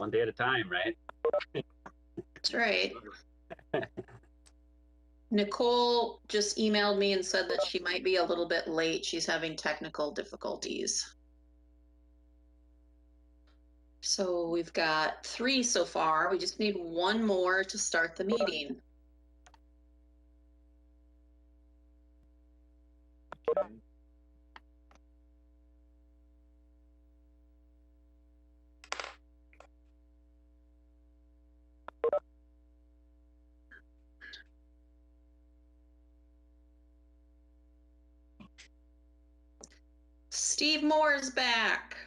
one day at a time, right? That's right. Nicole just emailed me and said that she might be a little bit late. She's having technical difficulties. So we've got 3 so far. We just need 1 more to start the meeting. Okay. Steve Moore is back.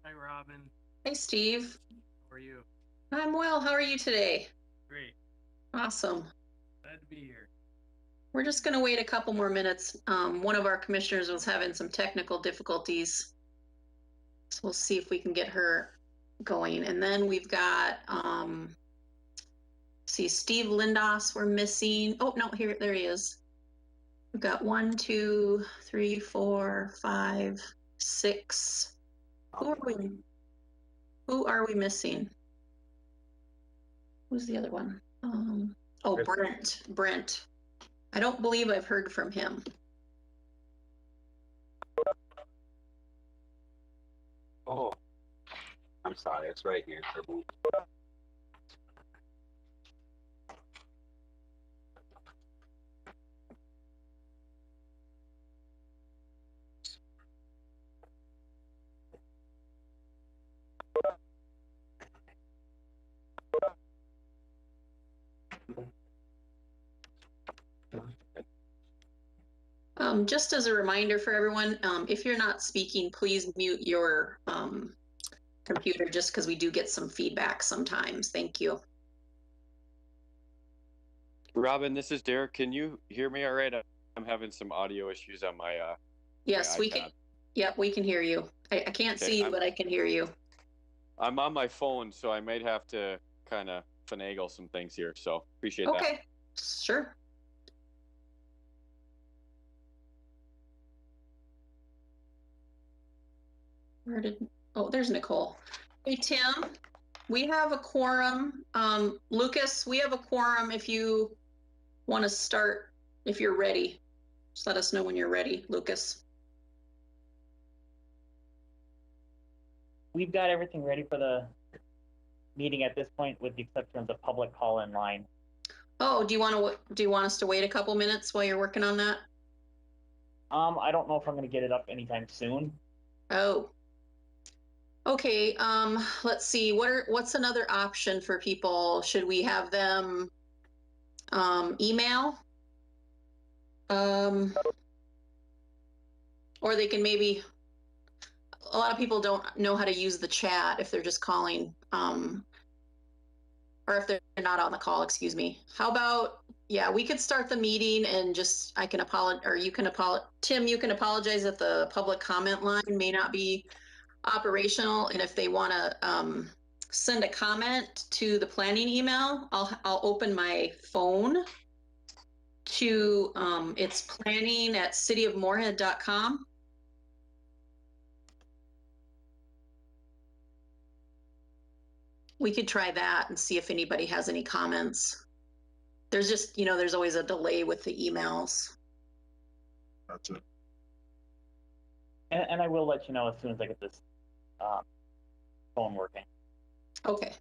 Hi, Robin. Hey, Steve. How are you? I'm well. How are you today? Great. Awesome. Glad to be here. We're just going to wait a couple more minutes. One of our commissioners was having some technical difficulties. So we'll see if we can get her going. And then we've got, see, Steve Lindos we're missing. Oh, no, there he is. We've got 1, 2, 3, 4, 5, 6. Who are we missing? Who's the other one? Oh, Brent. I don't believe I've heard from him. Oh, I'm sorry. It's right here. Just as a reminder for everyone, if you're not speaking, please mute your computer just because we do get some feedback sometimes. Thank you. Robin, this is Derek. Can you hear me all right? I'm having some audio issues on my yes, my we can. Yep, we can hear you. I can't see you, but I can hear you. I'm on my phone, so I might have to kind of finagle some things here. So appreciate that. Okay, sure. There's Nicole. Hey, Tim, we have a quorum. Lucas, we have a quorum if you want to start, if you're ready. Just let us know when you're ready, Lucas. We've got everything ready for the meeting at this point, with the exception of the public call-in line. Oh, do you want us to wait a couple minutes while you're working on that? I don't know if I'm going to get it up anytime soon. Oh. Okay, let's see. What's another option for people? Should we have them email? Or they can maybe, a lot of people don't know how to use the chat if they're just calling, or if they're not on the call, excuse me. How about, yeah, we could start the meeting and just, I can apologize, or you can apologize. Tim, you can apologize that the public comment line may not be operational, and if they want to send a comment to the planning email, I'll open my phone to it's planning@cityofmoorhead.com. We could try that and see if anybody has any comments. There's just, there's always a delay with the emails. Gotcha. And I will let you know as soon as I get this phone working. Okay.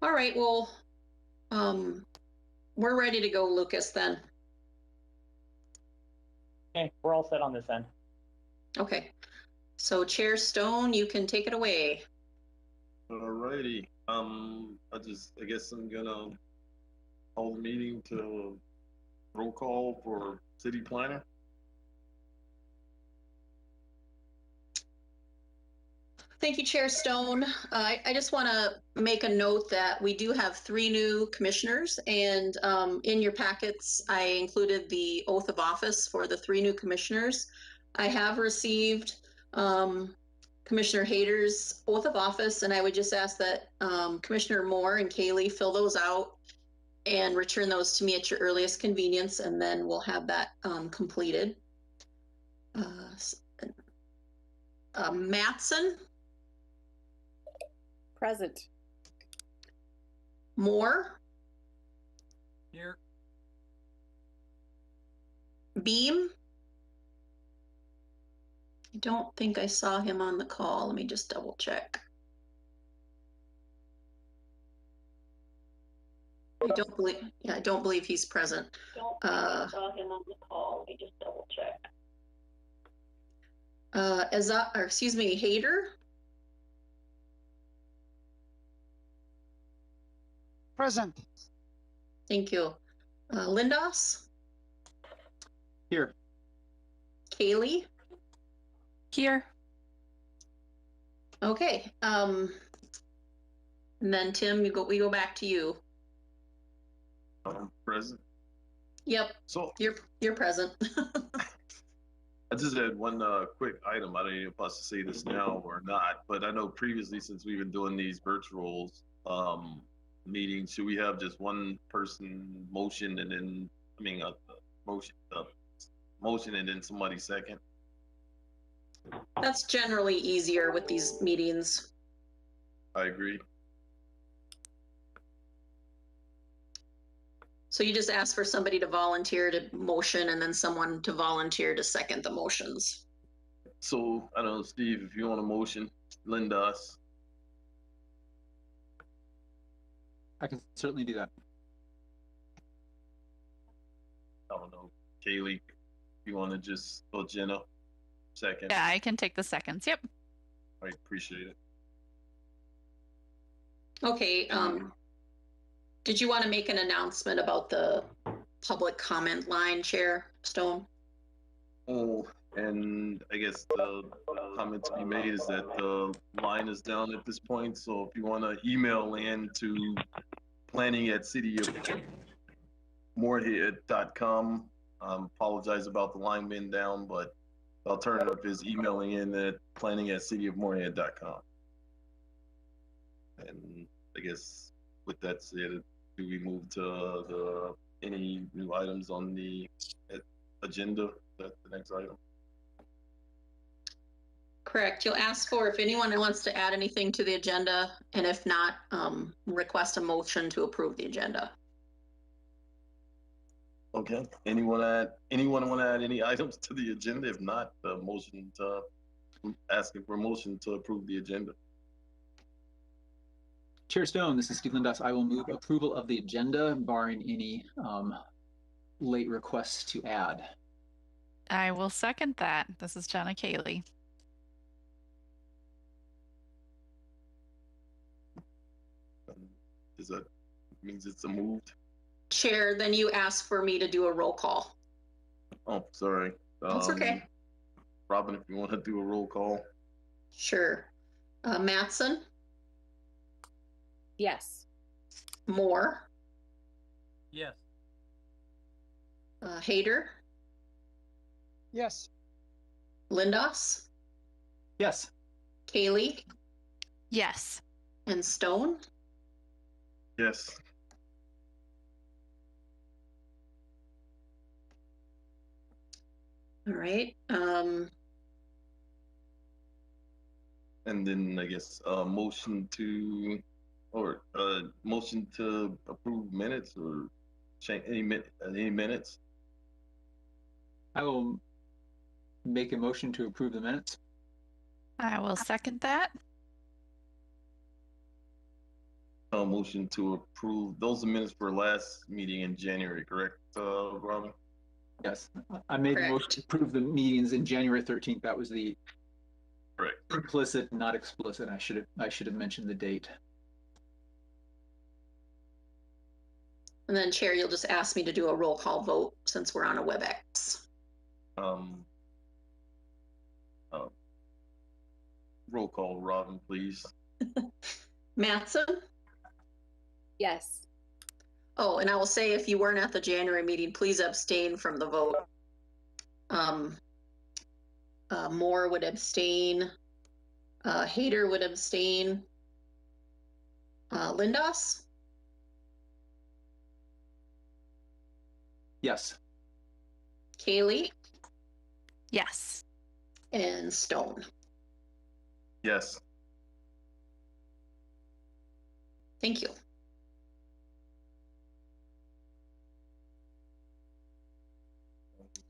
All right, well, we're ready to go, Lucas, then. Okay, we're all set on this end. Okay. So Chair Stone, you can take it away. Alrighty. I guess I'm gonna hold the meeting to roll call for city planner. Thank you, Chair Stone. I just want to make a note that we do have 3 new commissioners, and in your packets, I included the oath of office for the 3 new commissioners. I have received Commissioner Hayter's oath of office, and I would just ask that Commissioner Moore and Kaylee fill those out and return those to me at your earliest convenience, and then we'll have that completed. Mattson, Present. Moore, Here. Beam. I don't think I saw him on the call. Let me just double check. I don't believe he's present. Don't think I saw him on the call. Let me just double check. Hayter, Present. thank you. Lindos, Here. Kaylee, Here. okay. And then Tim, we go back to you. Present. Yep, So you're present. I just had one quick item. I don't know if I should say this now or not, but I know previously, since we've been doing these virtual meetings, should we have just one person motion and then, motion and then somebody second? That's generally easier with these meetings. I agree. So you just ask for somebody to volunteer to motion and then someone to volunteer to second the motions. So I don't know, Steve, if you want a motion, Lindas. I can certainly do that. I don't know, Kaylee, you want to just, oh, Jenna, second? Yeah, I can take the seconds. Yep. I appreciate it. Okay, did you want to make an announcement about the public comment line, Chair Stone? Oh, and I guess the comment to be made is that the line is down at this point. So if you want to email in to planning@cityofmoorhead.com, apologize about the line being down, but the alternative is emailing in at planning@cityofmoorhead.com. And I guess with that said, do we move to any new items on the agenda? That's the next item. Correct. You'll ask for if anyone wants to add anything to the agenda, and if not, request a motion to approve the agenda. Okay. Anyone want to add any items to the agenda? If not, asking for a motion to approve the agenda. Chair Stone, this is Steve Lindos. I will move approval of the agenda, barring any late requests to add. I will second that. This is Jenna Kaylee. Does that means it's a moved? Chair, then you ask for me to do a roll call. Oh, sorry. That's okay. Robin, if you want to do a roll call. Sure. Mattson, Yes. Moore, Yes. Hayter, Yes. Lindos, Yes. Kaylee, Yes. and Stone. Yes. All right. And then I guess motion to approve minutes or change any minutes. I will make a motion to approve the minutes. I will second that. Motion to approve those minutes for last meeting in January, correct, Robin? Yes, I made the motion to approve the meetings in January 13th. That was the Correct. implicit, not explicit. I should have mentioned the date. And then Chair, you'll just ask me to do a roll call vote since we're on a WebEx. Roll call, Robin, please. Mattson? Yes. Oh, and I will say if you weren't at the January meeting, please abstain from the vote. Moore would abstain. Hayter would abstain. Lindos? Yes. Kaylee? Yes. And Stone. Yes. Thank you.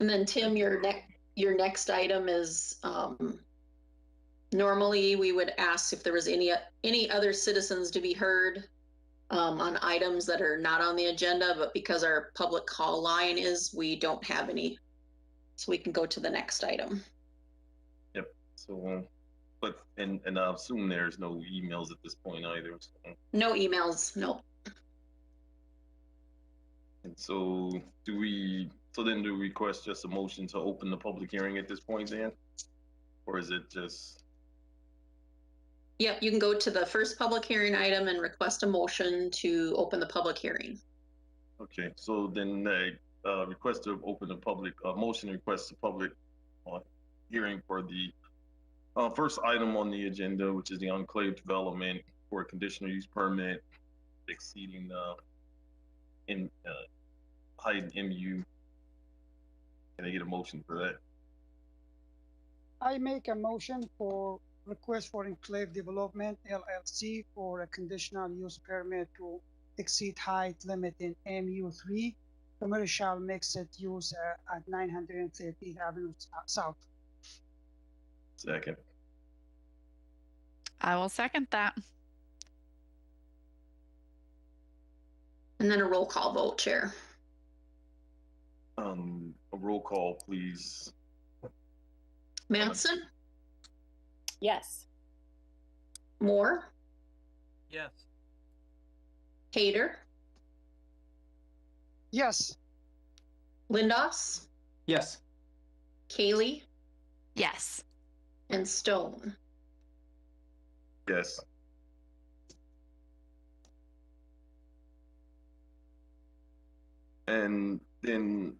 And then Tim, your next item is, normally we would ask if there was any other citizens to be heard on items that are not on the agenda, but because our public call line is, we don't have any. So we can go to the next item. Yep. So, but, and I assume there's no emails at this point either. So. No emails, no. And so do we request just a motion to open the public hearing at this point then? Or is it just? Yep, you can go to the first public hearing item and request a motion to open the public hearing. Okay, so then request to open the public, motion request a public hearing for the first item on the agenda, which is the enclave development for a conditional use permit exceeding in height MU. Can I get a motion for that? I make a motion for request for enclave development LLC for a conditional use permit to exceed height limit in MU3 commercial mixed use at 930th Avenue South. Second. I will second that. And then a roll call vote, Chair. A roll call, please. Manson, Yes. Moore, Yes. Hader, Yes. Lindos, Yes. Kaylee, Yes. and Stone. Yes. And then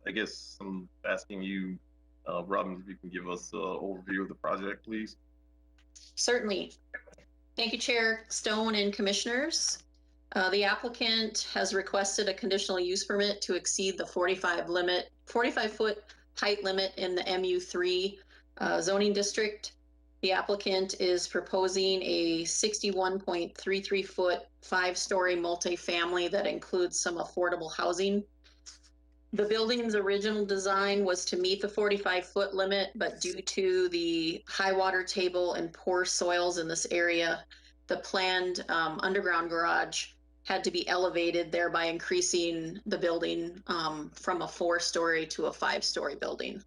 I guess I'm asking you, Robin, if you can give us an overview of the project, please. Certainly. Thank you, Chair Stone and Commissioners. The applicant has requested a conditional use permit to exceed the 45-foot height limit in the MU3 zoning district. The applicant is proposing a 61.33 foot, 5-story multifamily that includes some affordable housing. The building's original design was to meet the 45-foot limit, but due to the high water table and poor soils in this area, the planned underground garage had to be elevated, thereby increasing the building from a 4-story to a 5-story building.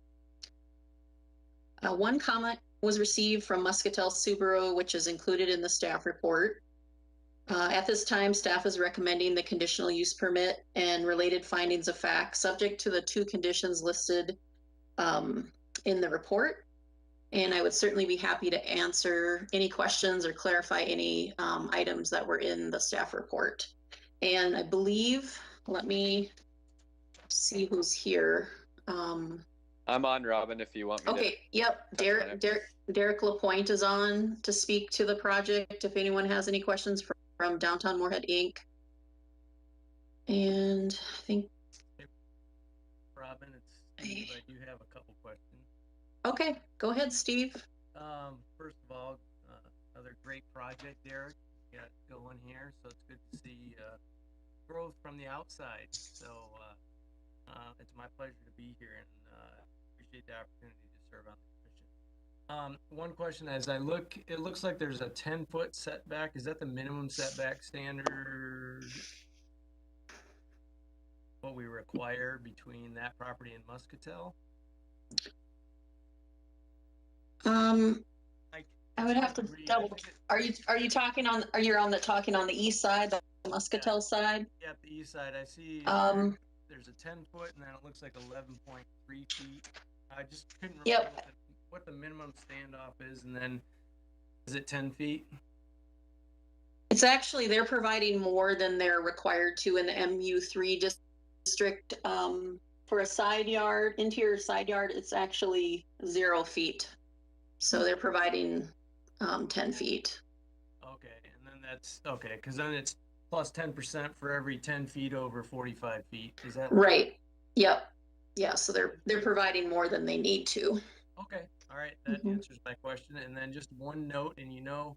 One comment was received from Muscatel Subaru, which is included in the staff report. At this time, staff is recommending the conditional use permit and related findings of fact, subject to the 2 conditions listed in the report. And I would certainly be happy to answer any questions or clarify any items that were in the staff report. And I believe, let me see who's here. I'm on, Robin, if you want me Okay, yep, Derek Lapointe is on to speak to the project if anyone has any questions from Downtown Moorhead, Inc. And I think... Robin, it's Steve. I do have a couple questions. Okay, go ahead, Steve. First of all, another great project, Derek, you got going here. So it's good to see growth from the outside. So it's my pleasure to be here, and appreciate the opportunity to serve on the commission. One question, as I look, it looks like there's a 10-foot setback. Is that the minimum setback standard? What we require between that property and Muscatel? I would have to double. Are you talking on? You're talking on the east side, the Muscatel side? Yeah, the east side. I see. There's a 10-foot, and then it looks like 11.3 feet. I just couldn't remember what the minimum standoff is, and then is it 10 feet? It's actually, they're providing more than they're required to in the MU3 district. For a side yard, interior side yard, it's actually 0 feet. So they're providing 10 feet. Okay, and then that's okay, because then it's plus 10% for every 10 feet over 45 feet. Is that right? Yep. Yeah. So they're providing more than they need to. Okay. All right, that Mhm. answers my question. And then just one note, and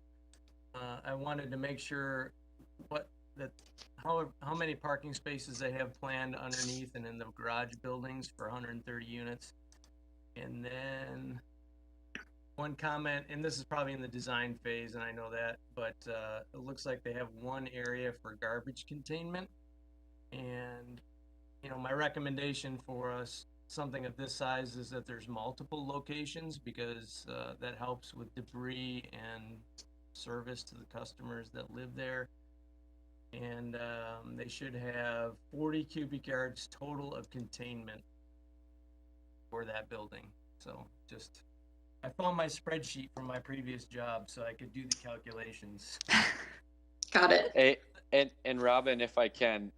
I wanted to make sure what that how many parking spaces they have planned underneath and in the garage buildings for 130 units. And then one comment, and this is probably in the design phase, and I know that, but it looks like they have one area for garbage containment. And my recommendation for something of this size is that there's multiple locations, because that helps with debris and service to the customers that live there. And they should have 40 cubic yards total of containment for that building. So I found my spreadsheet from my previous job so I could do the calculations. Got it. Hey, and Robin, if I can,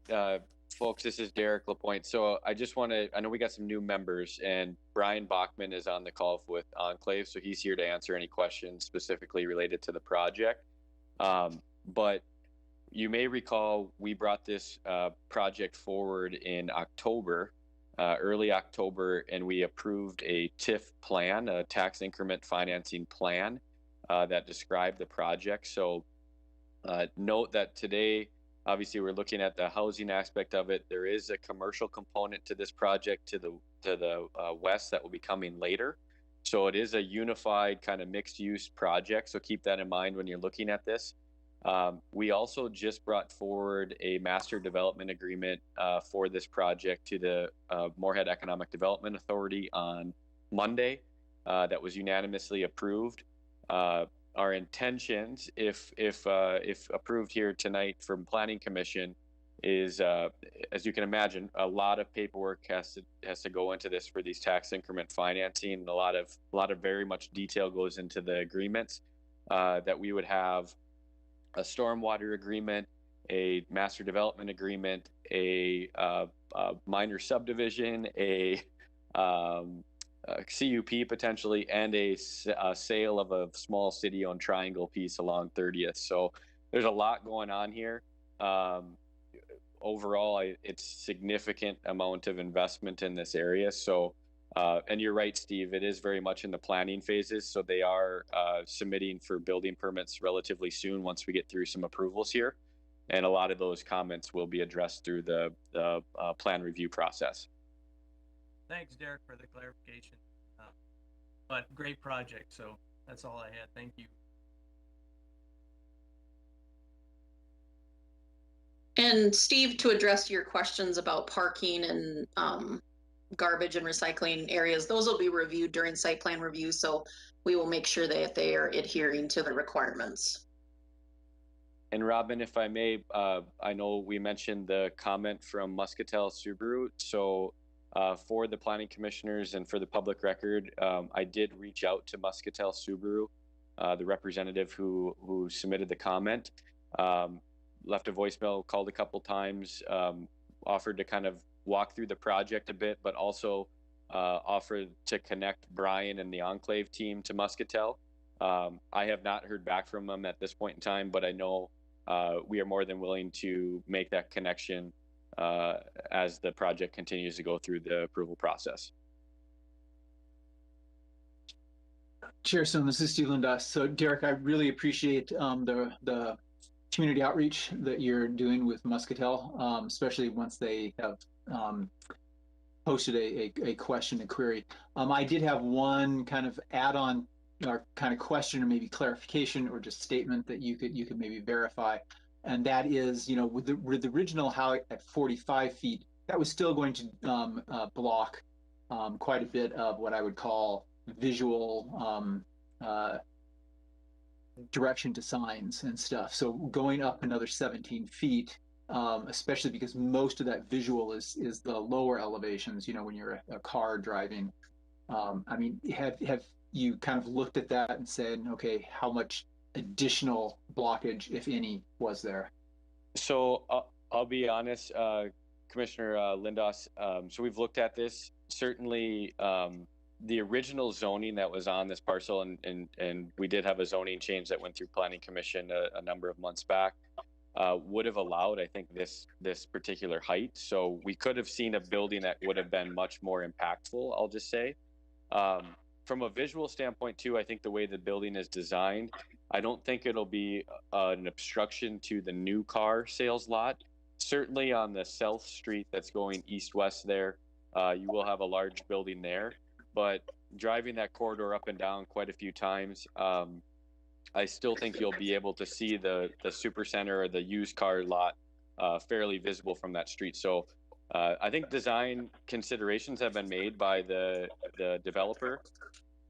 folks, this is Derek Lapointe. So I just want to, I know we got some new members, and Brian Bachman is on the call with Enclave, so he's here to answer any questions specifically related to the project. But you may recall we brought this project forward in October, early October, and we approved a TIF plan, a tax increment financing plan, that described the project. So note that today, obviously, we're looking at the housing aspect of it. There is a commercial component to this project to the west that will be coming later. So it is a unified kind of mixed use project. So keep that in mind when you're looking at this. We also just brought forward a master development agreement for this project to the Moorhead Economic Development Authority on Monday. That was unanimously approved. Our intentions, if approved here tonight from Planning Commission, is as you can imagine, a lot of paperwork has to go into this for these tax increment financing. A lot of very much detail goes into the agreements. That we would have a stormwater agreement, a master development agreement, a minor subdivision, a CUP potentially, and a sale of a small city-owned triangle piece along 30th. So there's a lot going on here. Overall, it's significant amount of investment in this area. So, and you're right, Steve, it is very much in the planning phases. So they are submitting for building permits relatively soon once we get through some approvals here. And a lot of those comments will be addressed through the plan review process. Thanks, Derek, for the clarification. But great project, so that's all I had. Thank you. And Steve, to address your questions about parking and garbage and recycling areas, those will be reviewed during site plan review. So we will make sure that they are adhering to the requirements. And Robin, if I may, I know we mentioned the comment from Muscatel Subaru. So for the planning commissioners and for the public record, I did reach out to Muscatel Subaru, the representative who submitted the comment. Left a voicemail, called a couple times, offered to kind of walk through the project a bit, but also offered to connect Brian and the Enclave team to Muscatel. I have not heard back from them at this point in time, but I know we are more than willing to make that connection as the project continues to go through the approval process. Chair Stone, this is Steve Lindas. So Derek, I really appreciate the community outreach that you're doing with Muscatel, especially once they have posted a question, a query. I did have one kind of add-on or kind of question or maybe clarification or just statement that you could maybe verify. And that is, with the original house at 45 feet, that was still going to block quite a bit of what I would call visual direction to signs and stuff. So going up another 17 feet, especially because most of that visual is the lower elevations, when you're a car driving. I mean, have you kind of looked at that and said, okay, how much additional blockage, if any, was there? So I'll be honest, Commissioner Lindas. So we've looked at this. Certainly, the original zoning that was on this parcel, and we did have a zoning change that went through Planning Commission a number of months back, would have allowed, I think, this particular height. So we could have seen a building that would have been much more impactful, I'll just say. from a visual standpoint too, I think the way the building is designed, I don't think it'll be an obstruction to the new car sales lot. Certainly on the South Street that's going east-west there, you will have a large building there. But driving that corridor up and down quite a few times, I still think you'll be able to see the Supercenter or the used car lot fairly visible from that street. So I think design considerations have been made by the developer,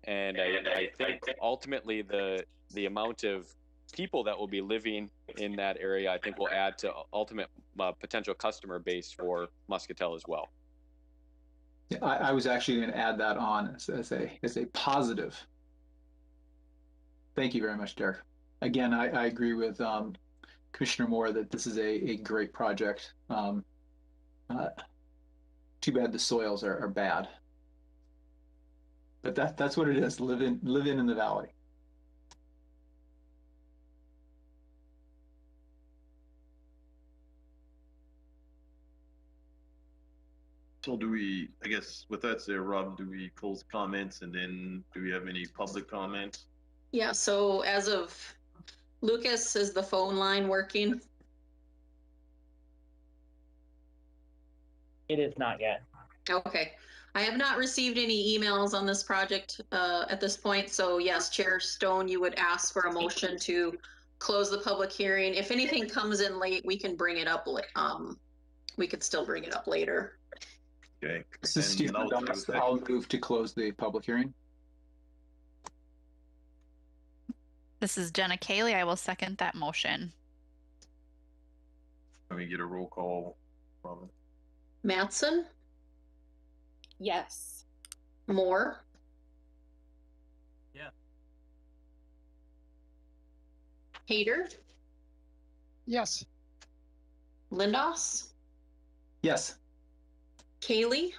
and I think ultimately the amount of people that will be living in that area, I think, will add to ultimate potential customer base for Muscatel as well. Yeah, I was actually going to add that on as a positive. Thank you very much, Derek. Again, I agree with Commissioner Moore that this is a great project. Too bad the soils are bad, but that's what it is. Live in the valley. So do we, I guess with that said, Rob, do we close comments and then do we have any public comments? Yeah, so as of Lucas, is the phone line working? It is not yet. Okay. I have not received any emails on this project at this point. So yes, Chair Stone, you would ask for a motion to close the public hearing. If anything comes in late, we can bring it up. We could still bring it up later. Okay. This is Steve. I'll move to close the public hearing. This is Jenna Cayley. I will second that motion. Can we get a roll call, Robin? Mattson, Yes. Moore, Yeah. Hayter, Yes. Lindos, Yes. Cayley,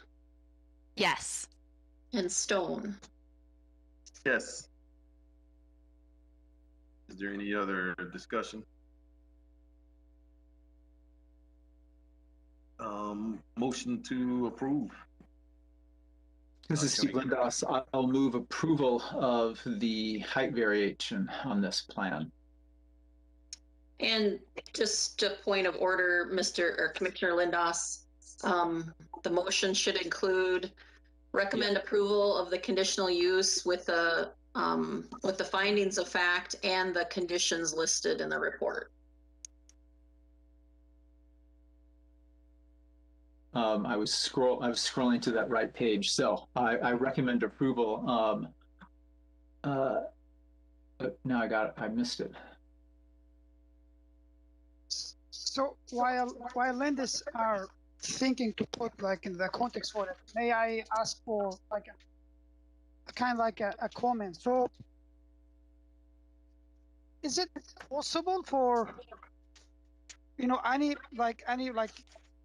Yes. and Stone. Yes. Is there any other discussion? Motion to approve. This is Steve Lindos. I'll move approval of the height variation on this plan. And just a point of order, Commissioner Lindos, the motion should include recommend approval of the conditional use with the findings of fact and the conditions listed in the report. I was scrolling to that right page. So I recommend approval. But now I missed it. So while Lindas are thinking to put like in the context for it, may I ask for like a kind of like a comment? So is it possible for any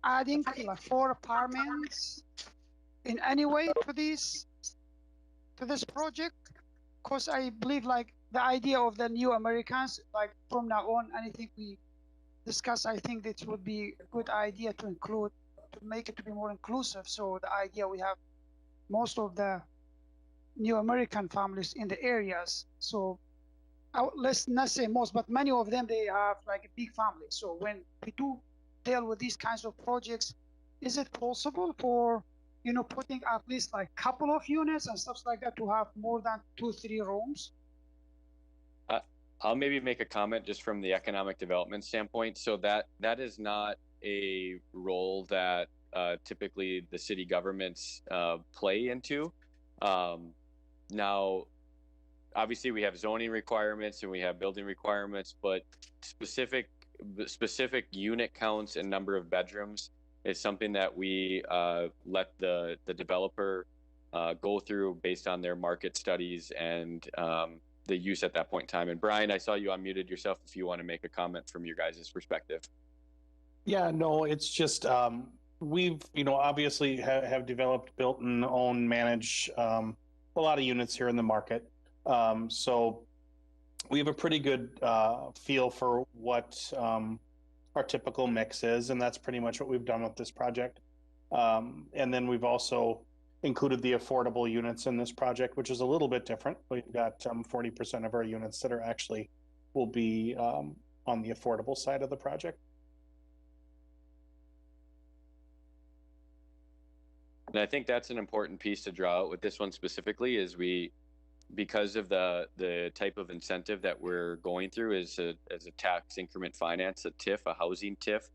adding like 4 apartments in any way to this project? Because I believe like the idea of the new Americans, like from now on, anything we discuss, I think it would be a good idea to include, to make it to be more inclusive. So the idea we have most of the new American families in the areas. So let's not say most, but many of them, they have like a big family. So when we do deal with these kinds of projects, is it possible for, putting at least like couple of units and stuff like that to have more than 2-3 rooms? I'll maybe make a comment just from the economic development standpoint. So that is not a role that typically the city governments play into. Now, obviously we have zoning requirements and we have building requirements, but specific unit counts and number of bedrooms is something that we let the developer go through based on their market studies and the use at that point in time. And Brian, I saw you unmuted yourself if you want to make a comment from your guys' perspective. Yeah, no, it's just we've obviously have developed, built, and own, manage a lot of units here in the market. So we have a pretty good feel for what our typical mix is, and that's pretty much what we've done with this project. And then we've also included the affordable units in this project, which is a little bit different. We've got 40% of our units that are actually will be on the affordable side of the project. And I think that's an important piece to draw out with this one specifically is because of the type of incentive that we're going through as a tax increment finance, a TIF, a housing TIF,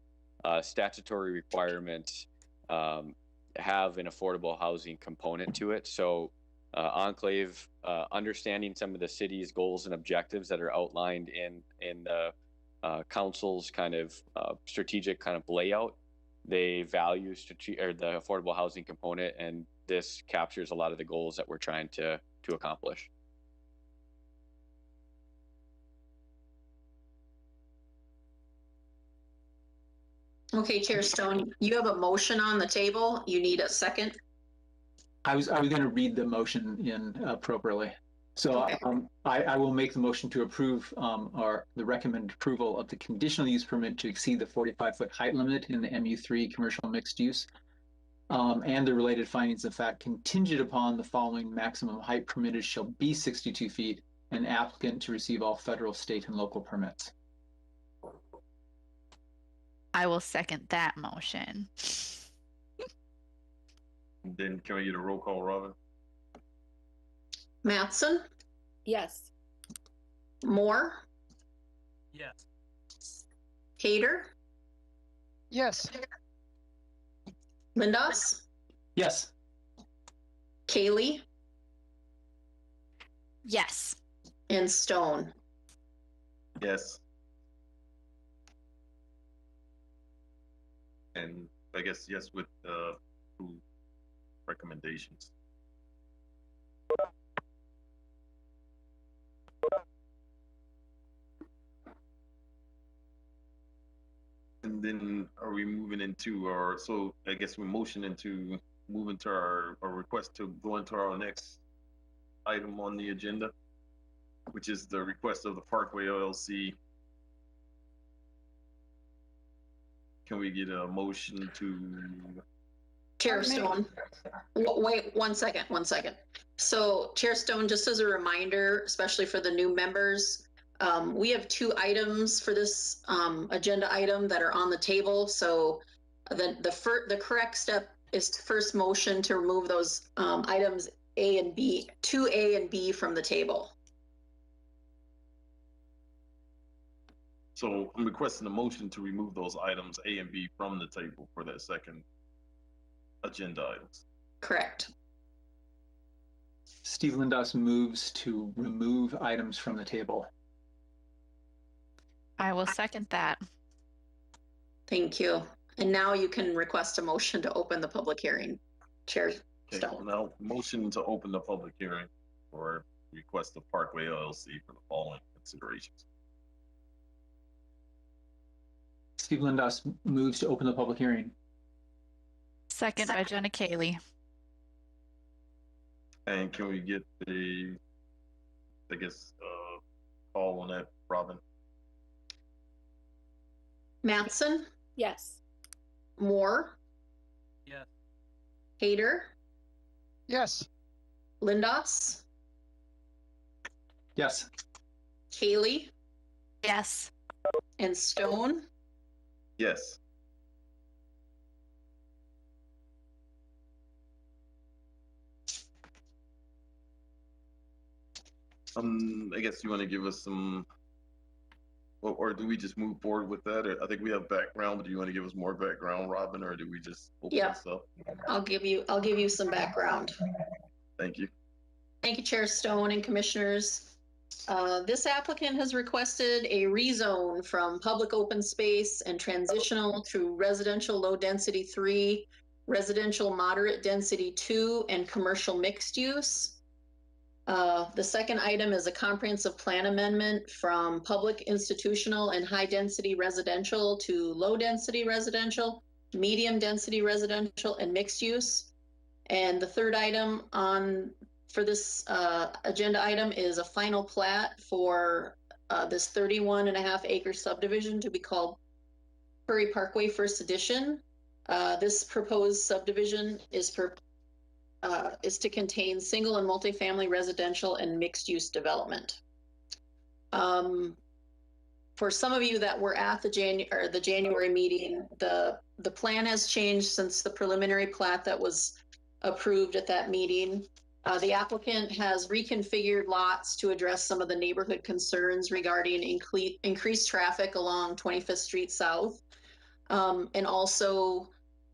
statutory requirements have an affordable housing component to it. So Enclave, understanding some of the city's goals and objectives that are outlined in the council's kind of strategic kind of layout, they value the affordable housing component, and this captures a lot of the goals that we're trying to accomplish. Okay, Chair Stone, you have a motion on the table. You need a second. I was going to read the motion in appropriately. So Okay. I will make the motion to approve the recommended approval of the conditional use permit to exceed the 45-foot height limit in the MU3 commercial mixed use and the related findings of fact contingent upon the following: maximum height permitted shall be 62 feet and applicant to receive all federal, state, and local permits. I will second that motion. Then can we get a roll call, Robin? Mattson, Yes. Moore, Yes. Hader, Yes. Lindos, Yes. Kaylee, Yes. and Stone. Yes. And I guess yes with two recommendations. And then are we moving into our, so I guess we're motioning to move into our request to go into our next item on the agenda, which is the request of the Parkway LLC. Can we get a motion to? Chair Stone, wait 1 second, 1 second. So Chair Stone, just as a reminder, especially for the new members, we have 2 items for this agenda item that are on the table. So the correct step is to first motion to remove those items A and B, 2A and B from the table. So I'm requesting a motion to remove those items A and B from the table for that second agenda items. Correct. Steve Lindos moves to remove items from the table. I will second that. Thank you. And now you can request a motion to open the public hearing. Chair Okay, Stone. now motion to open the public hearing for request of Parkway LLC for the following considerations. Steve Lindos moves to open the public hearing. Second by Jenna Kaylee. And can we get the, I guess, call on that, Robin? Mattson, Yes. Moore, Yes. Hader, Yes. Lindos, Yes. Kaylee, Yes. and Stone. Yes. I guess you want to give us some, or do we just move forward with that? Or I think we have background, but do you want to give us more background, Robin, or do we just open Yeah. this up? I'll give you some background. Thank you. Thank you, Chair Stone and Commissioners. This applicant has requested a rezone from public open space and transitional to residential low density 3, residential moderate density 2, and commercial mixed use. The second item is a comprehensive plan amendment from public institutional and high density residential to low density residential, medium density residential, and mixed use. And the third item for this agenda item is a final plat for this 31.5 acre subdivision to be called Prairie Parkway First Edition. This proposed subdivision is is to contain single and multifamily residential and mixed-use development. For some of you that were at the January meeting, the plan has changed since the preliminary plat that was approved at that meeting. The applicant has reconfigured lots to address some of the neighborhood concerns regarding increased traffic along 25th Street South. And also,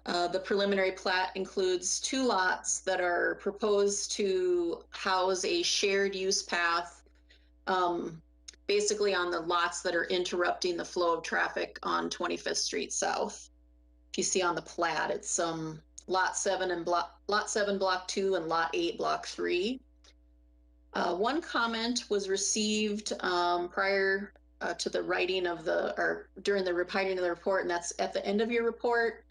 the preliminary plat includes 2 lots that are proposed to house a shared use path, basically on the lots that are interrupting the flow of traffic on 25th Street South. If you see on the plat, it's lot 7 block 2 and lot 8 block 3. One comment was received prior to the writing of during the writing of the report, and that's at the end of your report.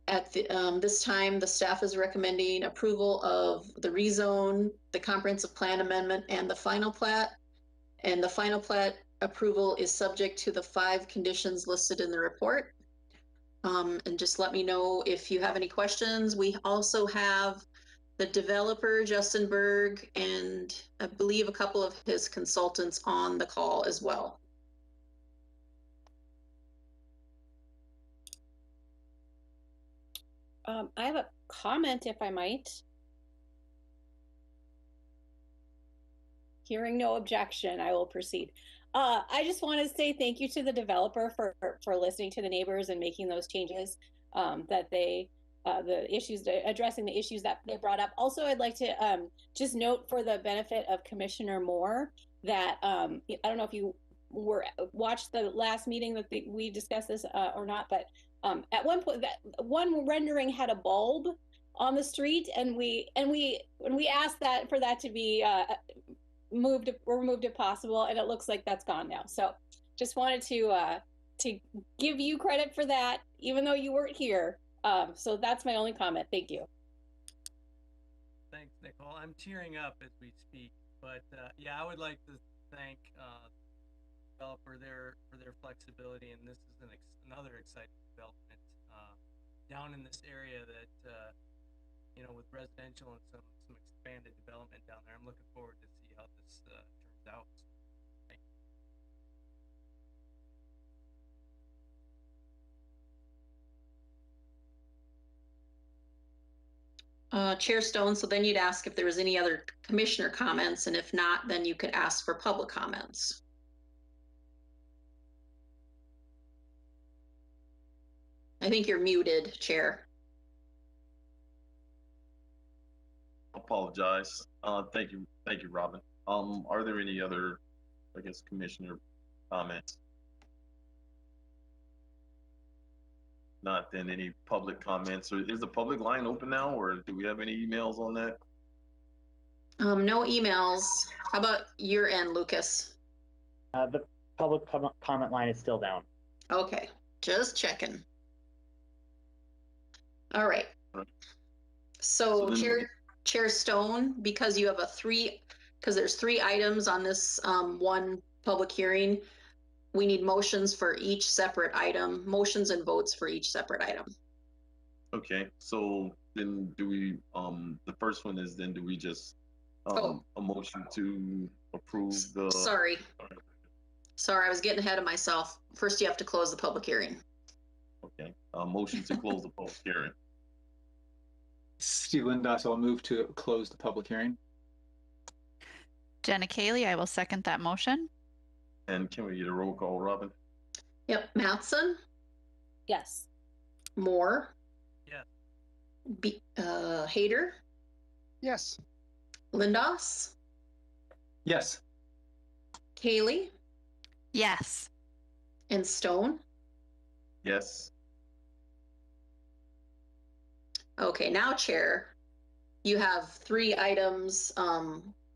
At this time, the staff is recommending approval of the rezone, the comprehensive plan amendment, and the final plat. And the final plat approval is subject to the 5 conditions listed in the report. And just let me know if you have any questions. We also have the developer, Justin Berg, and I believe a couple of his consultants on the call as well. I have a comment, if I might. Hearing no objection, I will proceed. I just want to say thank you to the developer for listening to the neighbors and making those changes that they, addressing the issues that they brought up. Also, I'd like to just note for the benefit of Commissioner Moore that I don't know if you watched the last meeting that we discussed this or not, but at one point that one rendering had a bulb on the street, and we asked that for that to be moved or removed if possible, and it looks like that's gone now. So just wanted to give you credit for that, even though you weren't here. So that's my only comment. Thank you. Thanks, Nicole. I'm tearing up as we speak, but yeah, I would like to thank developer for their flexibility, and this is another exciting development down in this area that you know, with residential and some expanded development down there. I'm looking forward to see how this turns out. Thank you. Chair Stone, so then you'd ask if there was any other commissioner comments, and if not, then you could ask for public comments. I think you're muted, Chair. Apologize. Thank you, Robin. Are there any other, I guess, commissioner comments? Not then any public comments. Or is the public line open now, or do we have any emails on that? No emails. How about your end, Lucas? The public comment line is still down. Okay, just checking. All right. So Chair Stone, because you have because there's 3 items on this one public hearing, we need motions for each separate item, motions and votes for each separate item. Okay, so then do we, the first one is then do we just, a motion to approve the. Sorry, I was getting ahead of myself. First, you have to close the public hearing. Okay, motion to close the public hearing. Steve Lindos, I'll move to close the public hearing. Jenna Kaylee, I will second that motion. And can we get a roll call, Robin? Yep, Mattson? Yes. Moore? Yeah. Hayter? Yes. Lindos? Yes. Kaylee? Yes. And Stone? Yes. Okay, now Chair, you have 3 items,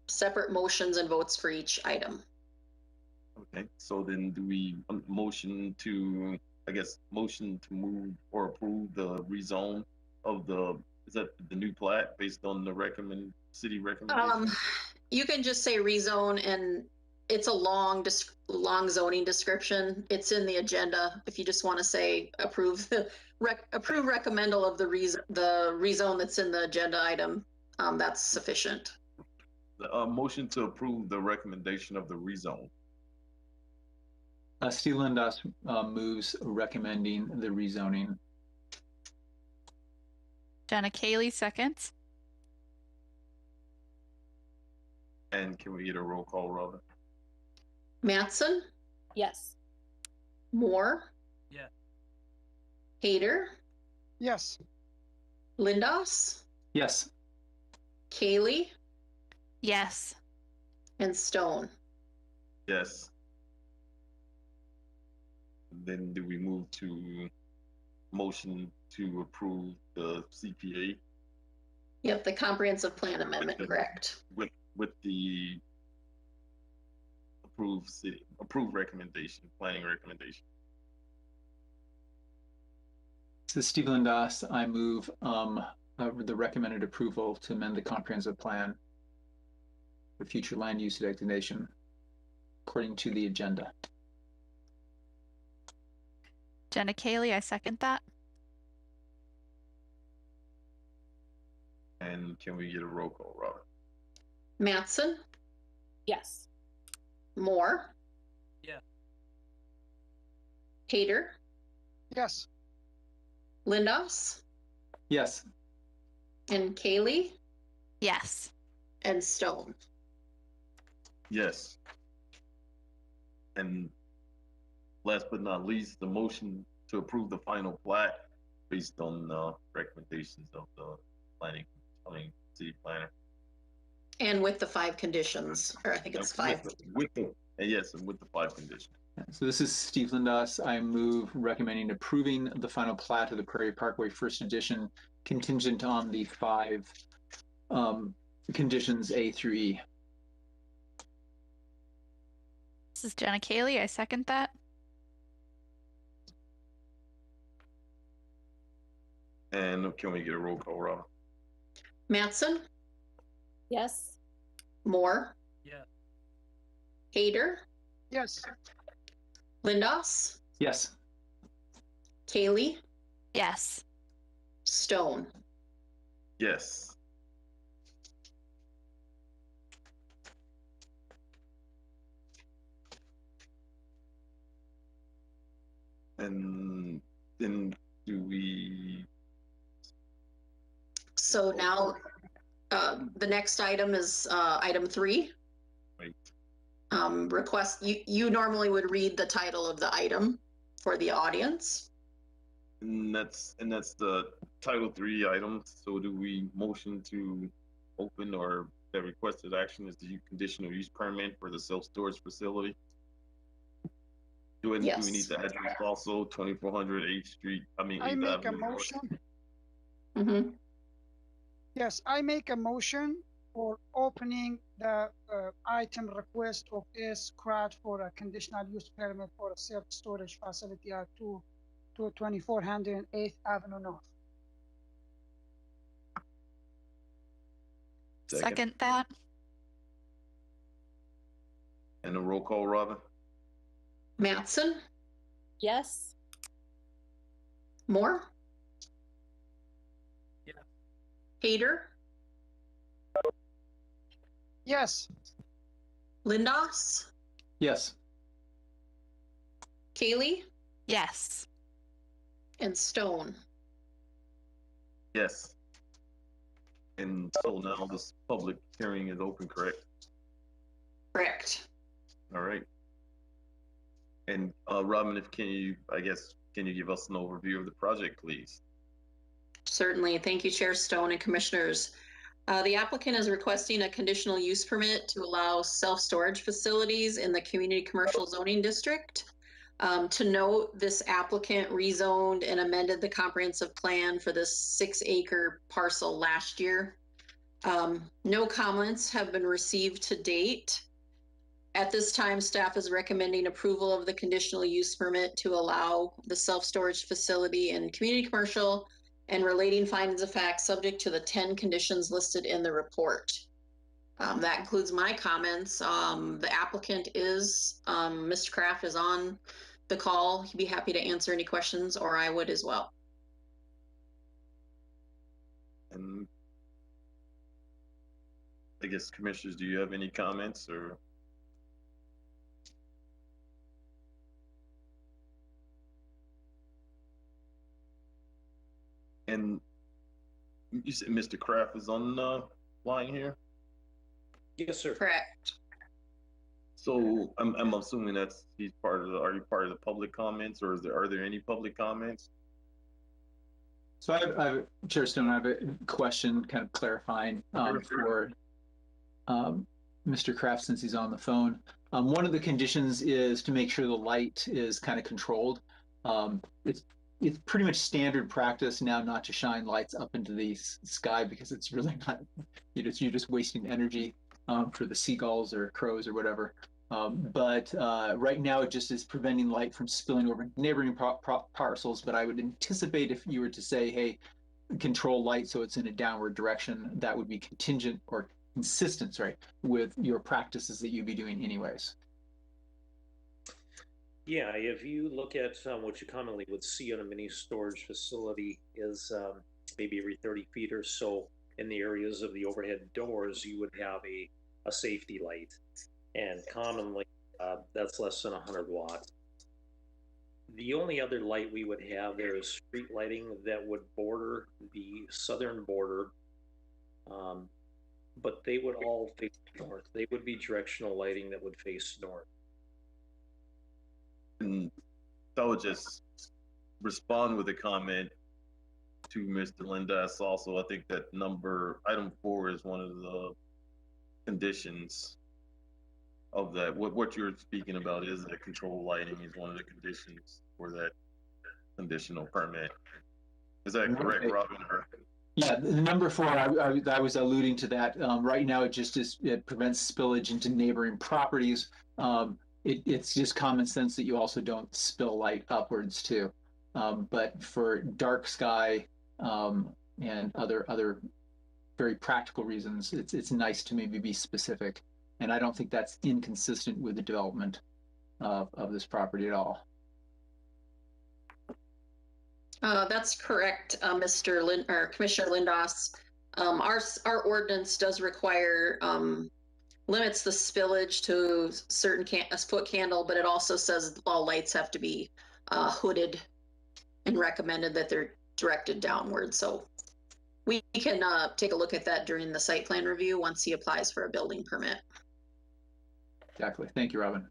separate motions and votes for each item. Okay, so then do we motion to move or approve the rezone of is that the new plat based on the city recommendation? You can just say rezone, and it's a long zoning description. It's in the agenda. If you just want to say approve recommendal of the rezone that's in the agenda item, that's sufficient. The motion to approve the recommendation of the rezone. Steve Lindos moves recommending the rezoning. Jenna Kaylee seconds. And can we get a roll call, Robin? Mattson, Yes. Moore, Yeah. Hayter, Yes. Lindos, Yes. Kaylee, Yes. and Stone. Yes. Then do we move to motion to approve the CPA Yep, the comprehensive plan amendment, correct. with the approved recommendation, planning recommendation? This is Steve Lindos. I move the recommended approval to amend the comprehensive plan for future land use designation according to the agenda. Jenna Kaylee, I second that. And can we get a roll call, Robin? Mattson, Yes. Moore, Yeah. Hayter, Yes. Lindos, Yes. and Kaylee, Yes. and Stone. Yes. And last but not least, the motion to approve the final plat based on the recommendations of the planning city planner. And with the 5 conditions, or I think it's 5. With the 5 conditions. So this is Steve Lindos. I move recommending approving the final plat of the Prairie Parkway First Edition contingent on the 5 conditions A through E. This is Jenna Kaylee, I second that. And can we get a roll call, Rob? Mattson, Yes. Moore, Yeah. Hayter, Yes. Lindos, Yes. Kaylee, Yes. Stone. Yes. And then do we? So now the next item is item 3. Right. Request, you normally would read the title of the item for the audience. And that's the Title III item. So do we motion to open, or that requested action is the conditional use permit for the self-storage facility? Do we need the address also? 2400 8th Street. I make a motion. Mm-hmm. Yes, I make a motion for opening the item request of S. Crat for a conditional use permit for a self-storage facility at 2400 8th Avenue North. Second that. And a roll call, Robin? Mattson, Yes. Moore, Yeah. Hayter, Yes. Lindos, Yes. Kaylee, Yes. and Stone. Yes. And so now this public hearing is open, correct? Correct. All right. And Robin, can you give us an overview of the project, please? Certainly. Thank you, Chair Stone and Commissioners. The applicant is requesting a conditional use permit to allow self-storage facilities in the community commercial zoning district. To note, this applicant rezoned and amended the comprehensive plan for this 6-acre parcel last year. No comments have been received to date. At this time, staff is recommending approval of the conditional use permit to allow the self-storage facility in community commercial and relating findings of fact subject to the 10 conditions listed in the report. That includes my comments. The applicant is, Mr. Kraft is on the call. He'd be happy to answer any questions, or I would as well. And I guess commissioners, do you have any comments or? And you said Mr. Kraft is on the line here? Yes, sir. Correct. So I'm assuming he's part of are you part of the public comments, or are there any public comments? So Chair Stone, I have a question kind of clarifying for Mr. Kraft, since he's on the phone. One of the conditions is to make sure the light is kind of controlled. It's pretty much standard practice now not to shine lights up into the sky, because it's really not, you're just wasting energy for the seagulls or crows or whatever. But right now it just is preventing light from spilling over neighboring parcels. But I would anticipate if you were to say, hey, control light so it's in a downward direction, that would be contingent or consistent, right, with your practices that you'd be doing anyways. Yeah, if you look at what you commonly would see on a mini storage facility is maybe every 30 feet or so in the areas of the overhead doors, you would have a safety light. And commonly that's less than 100 watts. The only other light we would have there is street lighting that would border the southern border, but they would all face north. They would be directional lighting that would face north. And I would just respond with a comment to Mr. Lindas. Also, I think that item 4 is one of the conditions of that. What you're speaking about is that control lighting is one of the conditions for that conditional permit. Is that correct, Robin? Yeah, the number 4, I was alluding to that. Right now, it prevents spillage into neighboring properties. It's just common sense that you also don't spill light upwards too. But for dark sky and other very practical reasons, it's nice to maybe be specific. And I don't think that's inconsistent with the development of this property at all. That's correct, Commissioner Lindos. Our ordinance does require limits the spillage to certain a foot candle, but it also says all lights have to be hooded and recommended that they're directed downward. So we can take a look at that during the site plan review once he applies for a building permit. Exactly. Thank you, Robin.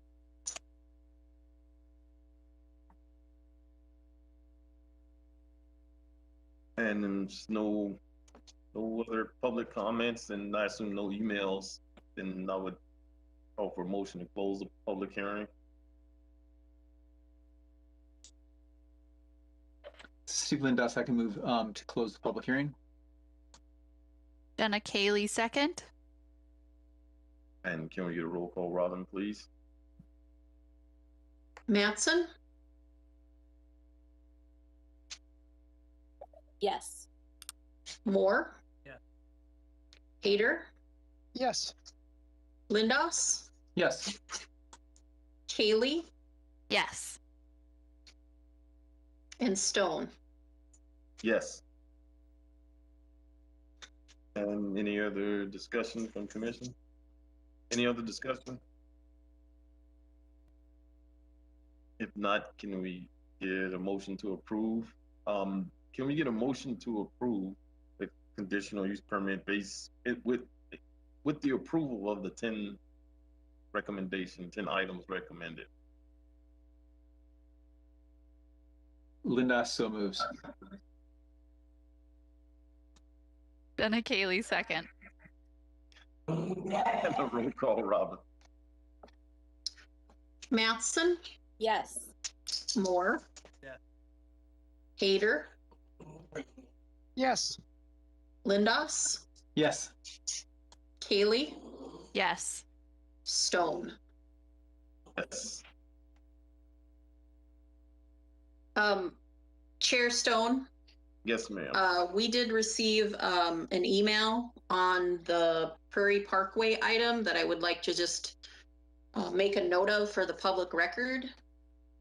And there's no other public comments, and I assume no emails. Then I would call for a motion to close the public hearing. Steve Lindas, I can move to close the public hearing. Jenna Kaylee, second. And can we get a roll call, Robin, please? Mattson? Yes. Moore? Yeah. Hader? Yes. Lindos? Yes. Kaylee? Yes. And Stone? Yes. And any other discussion from commission? Any other discussion? If not, can we get a motion to approve? Can we get a motion to approve the conditional use permit with the approval of the 10 items recommended? Lindas so moves. Jenna Kaylee, second. And a roll call, Robin. Mattson? Yes. Moore? Yeah. Hader? Yes. Lindos? Yes. Kaylee? Yes. Stone? Yes. Chair Stone? Yes, ma'am. We did receive an email on the Prairie Parkway item that I would like to just make a note of for the public record.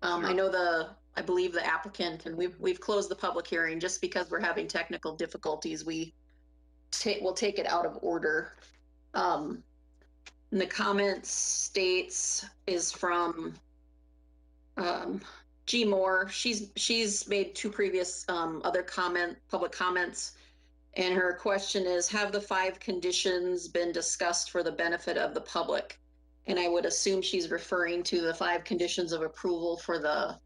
I know I believe the applicant, and we've closed the public hearing just because we're having technical difficulties. We'll take it out of order. And the comments states is from G Moore. She's made two previous other public comments, and her question is, have the 5 conditions been discussed for the benefit of the public? And I would assume she's referring to the 5 conditions of approval for the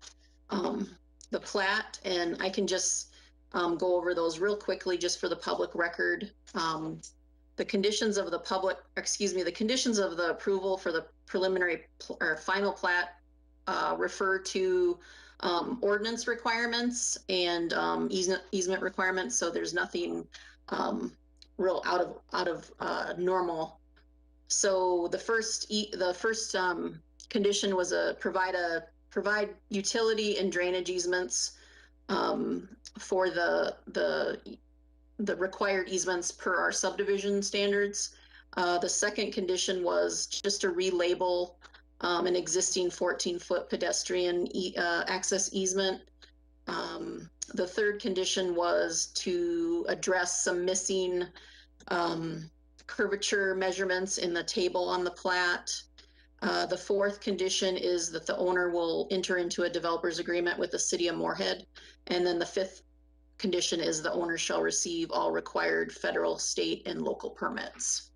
plat, and I can just go over those real quickly just for the public record. The conditions of the the conditions of the approval for the preliminary or final plat refer to ordinance requirements and easement requirements. So there's nothing real out of normal. So the first condition was provide utility and drainage easements for the required easements per our subdivision standards. The second condition was just to relabel an existing 14-foot pedestrian access easement. The third condition was to address some missing curvature measurements in the table on the plat. The fourth condition is that the owner will enter into a developer's agreement with the city of Moorhead. And then the fifth condition is the owner shall receive all required federal, state, and local permits.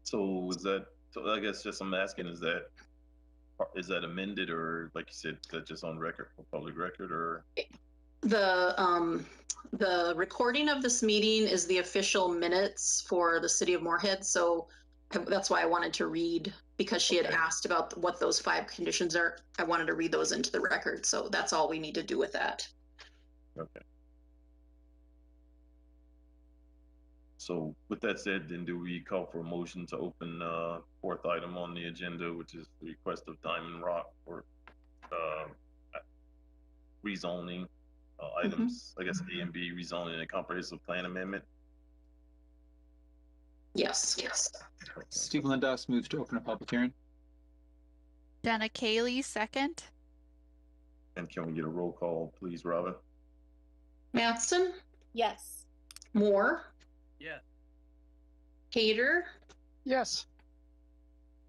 So I guess just I'm asking, is that amended, or like you said, that just on record, for public record, or? The recording of this meeting is the official minutes for the city of Moorhead. So that's why I wanted to read, because she had asked about what those 5 conditions are. I wanted to read those into the record. So that's all we need to do with that. Okay. So with that said, then do we call for a motion to open fourth item on the agenda, which is the request of Diamond Rock for rezoning items, I guess A and B, rezoning and comprehensive plan amendment? Yes. Steve Lindos moves to open a public hearing. Jenna Kaylee, second. And can we get a roll call, please, Robin? Mattson? Yes. Moore? Yeah. Cater? Yes.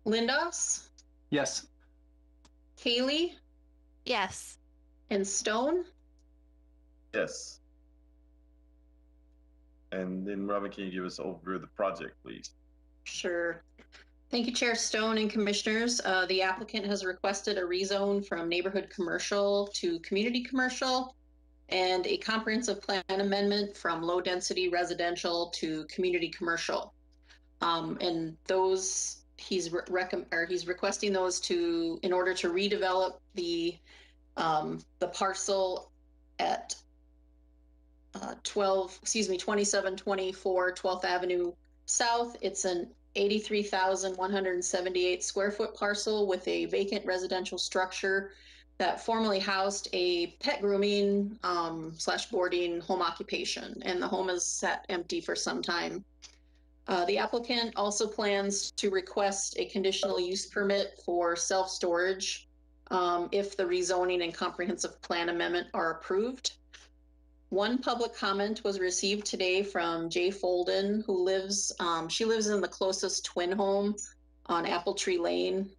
Lindos? Yes. Kaylee? Yes. And Stone? Yes. And then Robin, can you give us an overview of the project, please? Sure. Thank you, Chair Stone and Commissioners. The applicant has requested a rezone from neighborhood commercial to community commercial and a comprehensive plan amendment from low density residential to community commercial. And those he's requesting those in order to redevelop the parcel at 2724 12th Avenue South. It's an 83,178 square foot parcel with a vacant residential structure that formerly housed a pet grooming / boarding home occupation, and the home is sat empty for some time. The applicant also plans to request a conditional use permit for self-storage if the rezoning and comprehensive plan amendment are approved. One public comment was received today from Jay Folden, who lives, she lives in the closest twin home on Apple Tree Lane.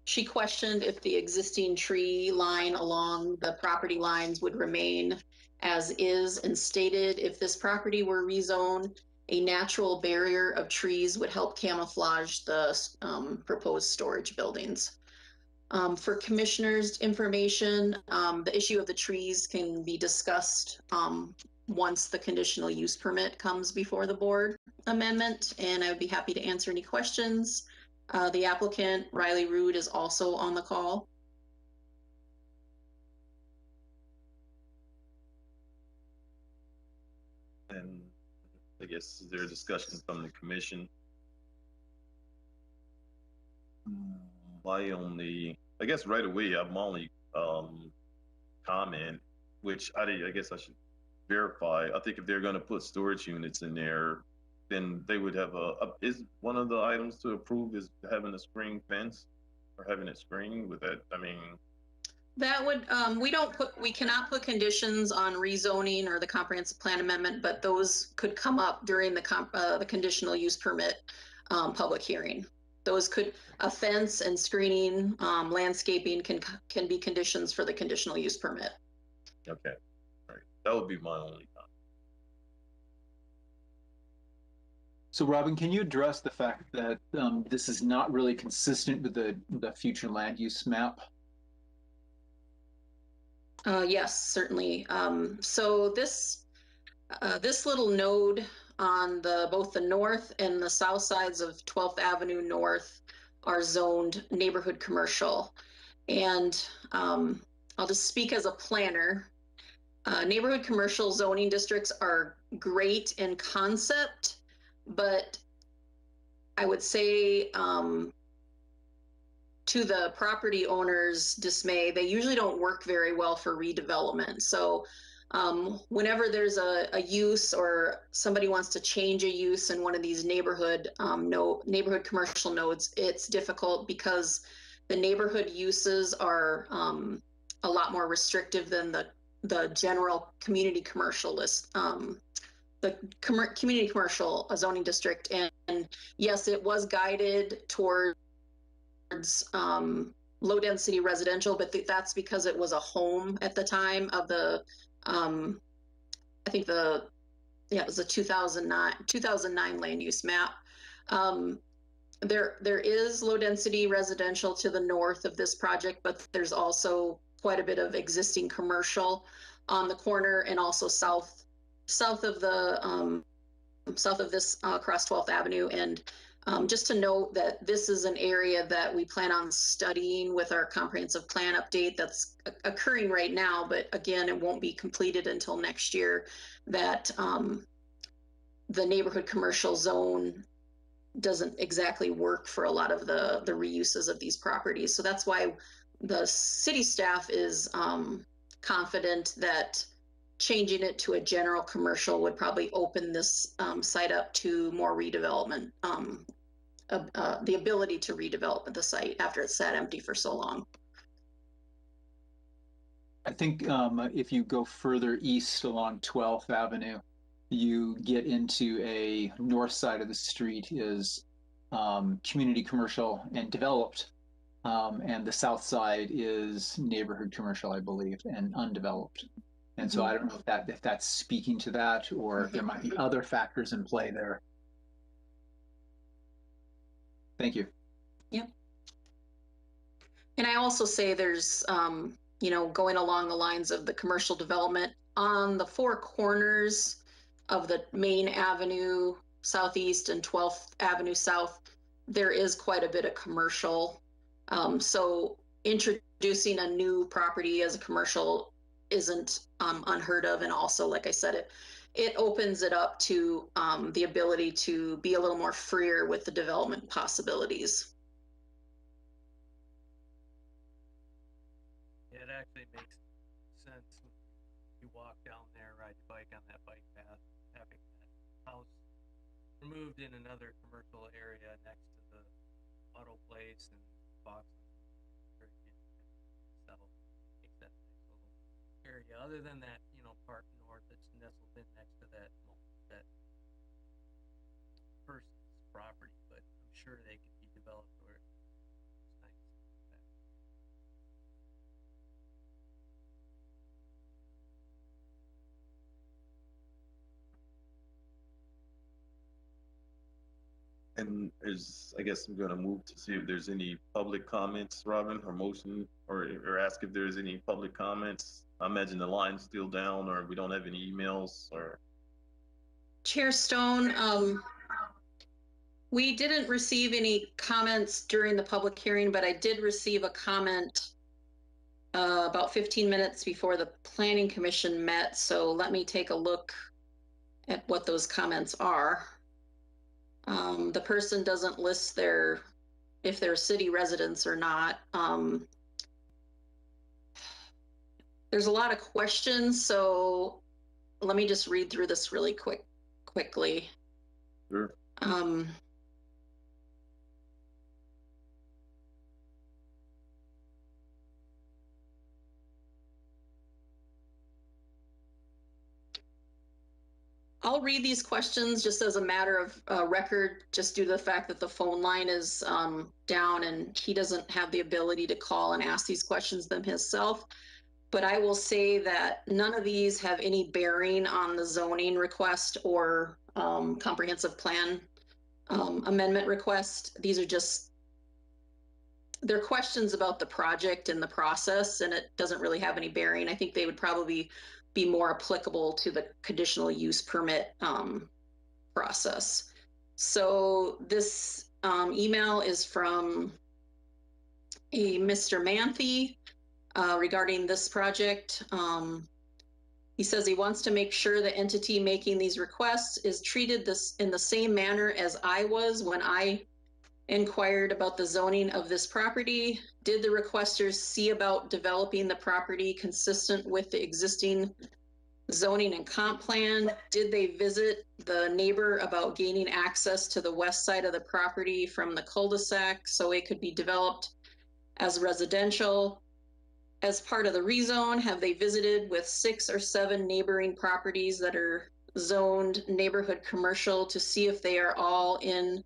She questioned if the existing tree line along the property lines would remain as is, and stated if this property were rezoned, a natural barrier of trees would help camouflage the proposed storage buildings. For commissioners' information, the issue of the trees can be discussed once the conditional use permit comes before the board amendment, and I would be happy to answer any questions. The applicant, Riley Rood, is also on the call. And I guess is there a discussion from the commission? I guess right away, I'm only comment, which I guess I should verify. I think if they're going to put storage units in there, then they would have is one of the items to approve is having a screen fence or having it screened with that. I mean, That would, we cannot put conditions on rezoning or the comprehensive plan amendment, but those could come up during the conditional use permit public hearing. Those could, a fence and screening, landscaping can be conditions for the conditional use permit. Okay, all right, that would be my only comment. So Robin, can you address the fact that this is not really consistent with the future land use map? Yes, certainly. So this little node on both the north and the south sides of 12th Avenue North are zoned neighborhood commercial. And I'll just speak as a planner. Neighborhood commercial zoning districts are great in concept, but I would say to the property owner's dismay, they usually don't work very well for redevelopment. So whenever there's a use or somebody wants to change a use in one of these neighborhood commercial nodes, it's difficult because the neighborhood uses are a lot more restrictive than the general community commercial list. The community commercial zoning district, and yes, it was guided towards low density residential, but that's because it was a home at the time of the I think it was a 2009 land use map. There is low density residential to the north of this project, but there's also quite a bit of existing commercial on the corner, and also south of this across 12th Avenue. And just to note that this is an area that we plan on studying with our comprehensive plan update that's occurring right now, but again, it won't be completed until next year, that the neighborhood commercial zone doesn't exactly work for a lot of the reuses of these properties. So that's why the city staff is confident that changing it to a general commercial would probably open this site up to more redevelopment, the ability to redevelop the site after it's sat empty for so long. I think if you go further east along 12th Avenue, you get into a north side of the street is community commercial and developed, and the south side is neighborhood commercial, I believe, and undeveloped. And so I don't know if that's speaking to that, or if there might be other factors in play there. Thank you. Yep. And I also say there's, going along the lines of the commercial development on the four corners of the main avenue southeast and 12th Avenue South, there is quite a bit of commercial. So introducing a new property as a commercial isn't unheard of. And also, like I said, it opens it up to the ability to be a little more freer with the development possibilities. It actually makes sense when you walk down there, ride your bike on that bike path, having that house removed in another commercial area next to the auto place and box. So makes that nice little area. Other than that, part north that's nestled in next to that person's property, but I'm sure they could be developed where it's nice. And I guess I'm gonna move to see if there's any public comments, Robin, or motion, or ask if there's any public comments. I imagine the line's still down, or we don't have any emails, or. Chair Stone, we didn't receive any comments during the public hearing, but I did receive a comment about 15 minutes before the Planning Commission met. So let me take a look at what those comments are. The person doesn't list if they're city residents or not. There's a lot of questions, so let me just read through this really quickly. Sure. I'll read these questions just as a matter of record, just due to the fact that the phone line is down and he doesn't have the ability to call and ask these questions them himself. But I will say that none of these have any bearing on the zoning request or comprehensive plan amendment request. These are just, they're questions about the project and the process, and it doesn't really have any bearing. I think they would probably be more applicable to the conditional use permit process. So this email is from a Mr. Manthe regarding this project. He says he wants to make sure the entity making these requests is treated this in the same manner as I was when I inquired about the zoning of this property. Did the requesters see about developing the property consistent with the existing zoning and comp plan? Did they visit the neighbor about gaining access to the west side of the property from the cul-de-sac so it could be developed as residential? As part of the rezone, have they visited with 6 or 7 neighboring properties that are zoned neighborhood commercial to see if they are all in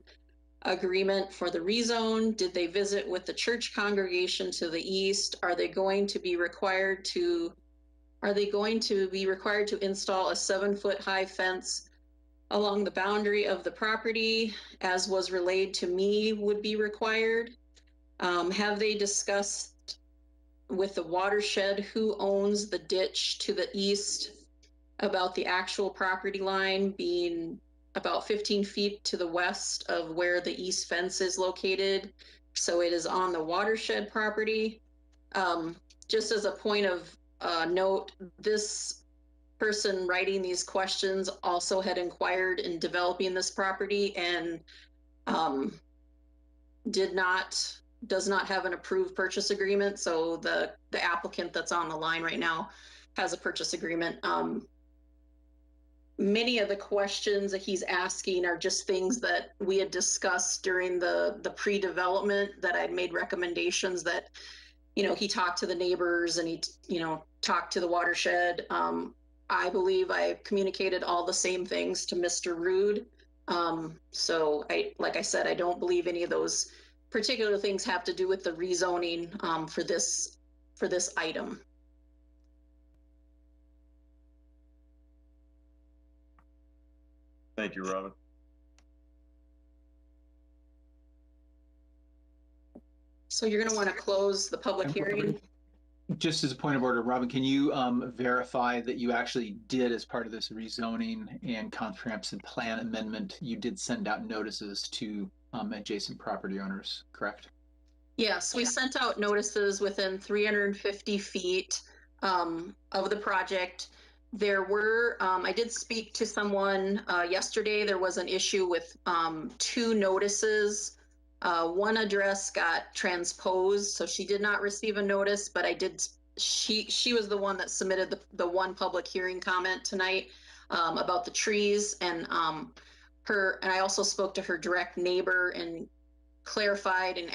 agreement for the rezone? Did they visit with the church congregation to the east? Are they going to be required to install a 7-foot high fence along the boundary of the property, as was relayed to me would be required? Have they discussed with the watershed who owns the ditch to the east about the actual property line being about 15 feet to the west of where the east fence is located? So it is on the watershed property. Just as a point of note, this person writing these questions also had inquired in developing this property and does not have an approved purchase agreement. So the applicant that's on the line right now has a purchase agreement. Many of the questions that he's asking are just things that we had discussed during the pre-development, that I made recommendations that, he talked to the neighbors and he, talked to the watershed. I believe I communicated all the same things to Mr. Rude. So like I said, I don't believe any of those particular things have to do with the rezoning for this item. Thank you, Robin. So you're going to want to close the public hearing. Just as a point of order, Robin, can you verify that you actually did, as part of this rezoning and comprehensive plan amendment, you did send out notices to adjacent property owners, correct? Yes, we sent out notices within 350 feet of the project. There were, I did speak to someone yesterday. There was an issue with 2 notices. One address got transposed, so she did not receive a notice, but she was the one that submitted the one public hearing comment tonight about the trees, and I also spoke to her direct neighbor and clarified and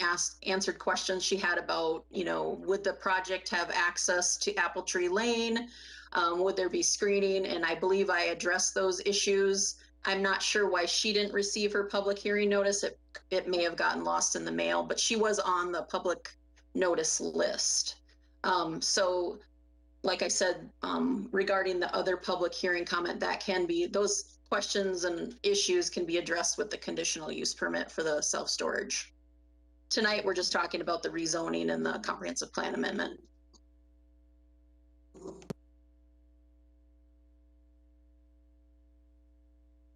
answered questions she had about, would the project have access to Apple Tree Lane? Would there be screening? And I believe I addressed those issues. I'm not sure why she didn't receive her public hearing notice. It may have gotten lost in the mail, but she was on the public notice list. So like I said, regarding the other public hearing comment, those questions and issues can be addressed with the conditional use permit for the self-storage. Tonight, we're just talking about the rezoning and the comprehensive plan amendment.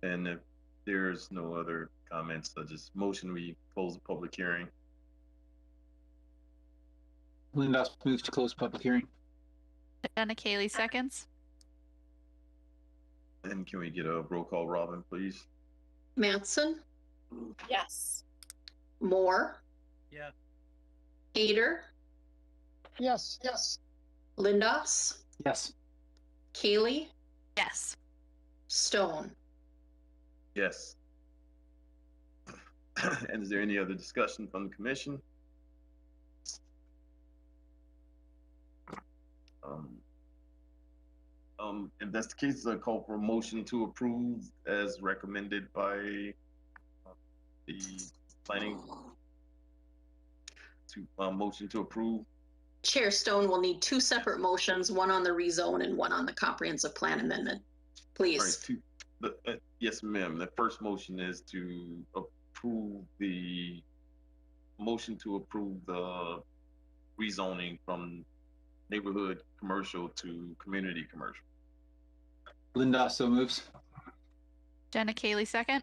And if there's no other comments, I just motion we close the public hearing. Lindos moves to close public hearing. Jenna Kaylee seconds. And can we get a roll call, Robin, please? Mattson? Yes. Moore? Yeah. Hader? Yes. Lindos? Yes. Kaylee? Yes. Stone? Yes. And is there any other discussion from the commission? If that's the case, I call for a motion to approve as recommended by the planning. Motion to approve. Chair Stone will need two separate motions, one on the rezone and one on the comprehensive plan amendment, please. All right, yes, ma'am. The first motion is to approve the motion to approve the rezoning from neighborhood commercial to community commercial. Linda so moves. Jenna Kaylee, second.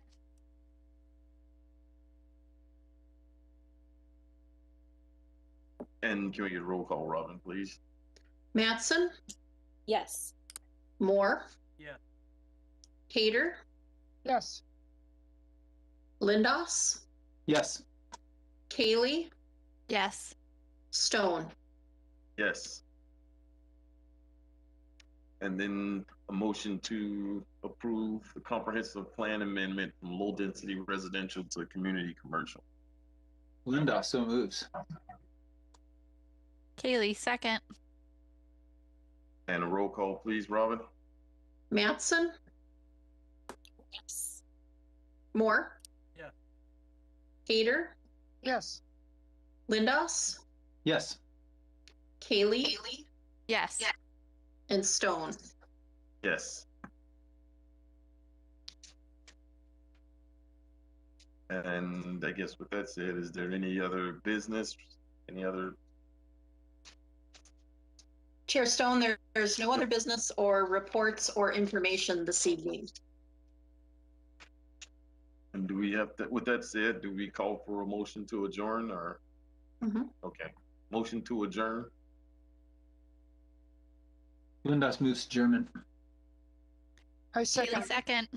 And can we get a roll call, Robin, please? Mattson, Yes. Moore, Yeah. Hader, Yes. Lindos, Yes. Kaylee, Yes. Stone. Yes. And then a motion to approve the comprehensive plan amendment from low density residential to community commercial. Linda so moves. Kaylee, second. And a roll call, please, Robin? Mattson, Yes. Moore, Yeah. Hader, Yes. Lindos, Yes. Kaylee, Yes. and Stone. Yes. And I guess with that said, is there any other business, any other? Chair Stone, there's no other business or reports or information this evening. And do we have to, with that said, do we call for a motion to adjourn or? Okay, motion to adjourn. Linda moves German. I second. Kaylee, second.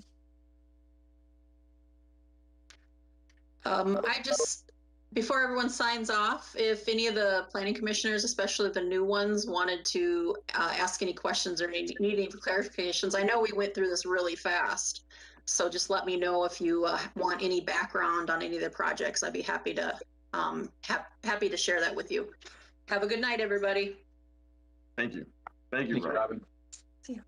Before everyone signs off, if any of the planning commissioners, especially the new ones, wanted to ask any questions or need any clarifications, I know we went through this really fast. So just let me know if you want any background on any of the projects. I'd be happy to happy to share that with you. Have a good night, everybody. Thank you. Thank you, Thank you, Robin. Robin. See you.